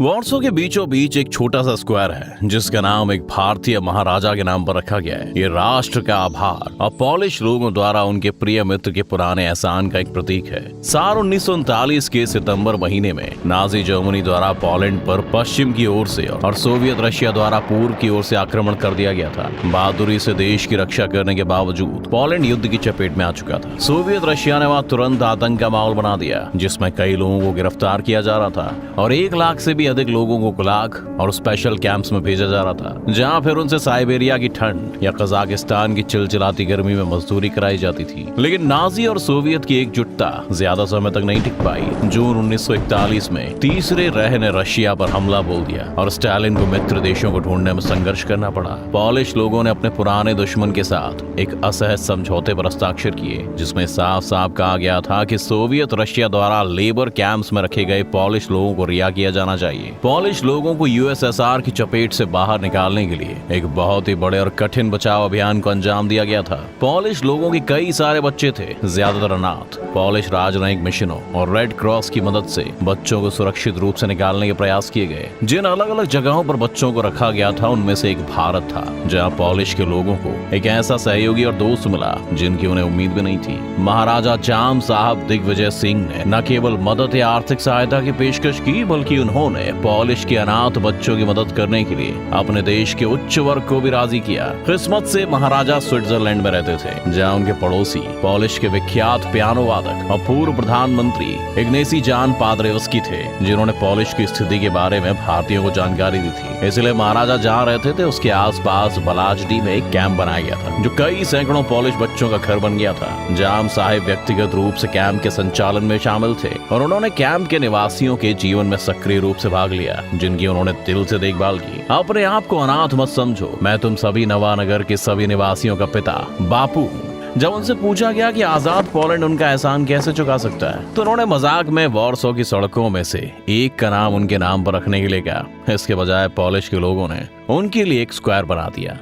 Warsaw के बीचों बीच एक छोटा सा स्क्वायर है जिसका नाम एक भारतीय महाराजा के नाम पर रखा गया है। ये राष्ट्र का आभार और पॉलिश लोगों द्वारा उनके प्रिय मित्र के पुराने एहसान का एक प्रतीक है। साल 1939 के सितंबर महीने में नाजी जर्मनी द्वारा पोलैंड पर पश्चिम की ओर से और सोवियत रशिया द्वारा पूर्व की ओर से आक्रमण कर दिया गया था। बहादुरी से देश की रक्षा करने के बावजूद पोलैंड युद्ध की चपेट में आ चुका था। सोवियत रशिया ने वहाँ तुरंत आतंक का माहौल बना दिया जिसमें कई लोगों को गिरफ्तार किया जा रहा था और 1 लाख से भी अधिक लोगों को गुलाग और स्पेशल कैंप्स में भेजा जा रहा था, जहां फिर उनसे साइबेरिया की ठंड या कजाकिस्तान की चिलचिलाती गर्मी में मजदूरी कराई जाती थी। लेकिन नाजी और सोवियत की एकजुटता ज्यादा समय तक नहीं टिक पाई। जून 1941 में तीसरे रह ने रशिया पर हमला बोल दिया और स्टालिन को मित्र देशों को ढूंढने में संघर्ष करना पड़ा। पॉलिश लोगों ने अपने पुराने दुश्मन के साथ एक असहज समझौते पर हस्ताक्षर किए जिसमें साफ साफ कहा गया था कि सोवियत रशिया द्वारा लेबर कैंप्स में रखे गए पॉलिश लोगों को रिहा किया जाना चाहिए। पॉलिश लोगों को यूएसएसआर की चपेट से बाहर निकालने के लिए एक बहुत ही बड़े और कठिन बचाव अभियान को अंजाम दिया गया था। पॉलिश लोगों के कई सारे बच्चे थे, ज्यादातर अनाथ। पॉलिश राजनयिक मिशनों और रेड क्रॉस की मदद से बच्चों को सुरक्षित रूप से निकालने के प्रयास किए गए। जिन अलग अलग जगहों पर बच्चों को रखा गया था उनमें से एक भारत था, जहाँ पॉलिश के लोगों को एक ऐसा सहयोगी और दोस्त मिला जिनकी उन्हें उम्मीद भी नहीं थी। महाराजा जाम साहब दिग्विजय सिंह ने न केवल मदद या आर्थिक सहायता की पेशकश की बल्कि उन्होंने पॉलिश के अनाथ बच्चों की मदद करने के लिए अपने देश के उच्च वर्ग को भी राजी किया। किस्मत से महाराजा स्विट्जरलैंड में रहते थे, जहां उनके पड़ोसी पॉलिश के विख्यात पियानो वादक और पूर्व प्रधानमंत्री इग्नेसी जान पाद्रेवस्की थे, जिन्होंने पॉलिश की स्थिति के बारे में भारतीयों को जानकारी दी थी। इसलिए महाराजा जहाँ रहते थे उसके आसपास बलाजडी में एक कैंप बनाया गया था जो कई सैकड़ों पॉलिश बच्चों का घर बन गया था। जाम साहिब व्यक्तिगत रूप से कैंप के संचालन में शामिल थे और उन्होंने कैंप के निवासियों के जीवन में सक्रिय रूप से भाग लिया, जिनकी उन्होंने दिल से देखभाल की। अपने आप को अनाथ मत समझो, मैं तुम सभी नवानगर के सभी निवासियों का पिता बापू हूँ। जब उनसे पूछा गया कि आजाद पोलैंड उनका एहसान कैसे चुका सकता है तो उन्होंने मजाक में वॉर्सो की सड़कों में से एक का नाम उनके नाम पर रखने के लिए कहा। इसके बजाय पॉलिश के लोगों ने उनके लिए एक स्क्वायर बना दिया।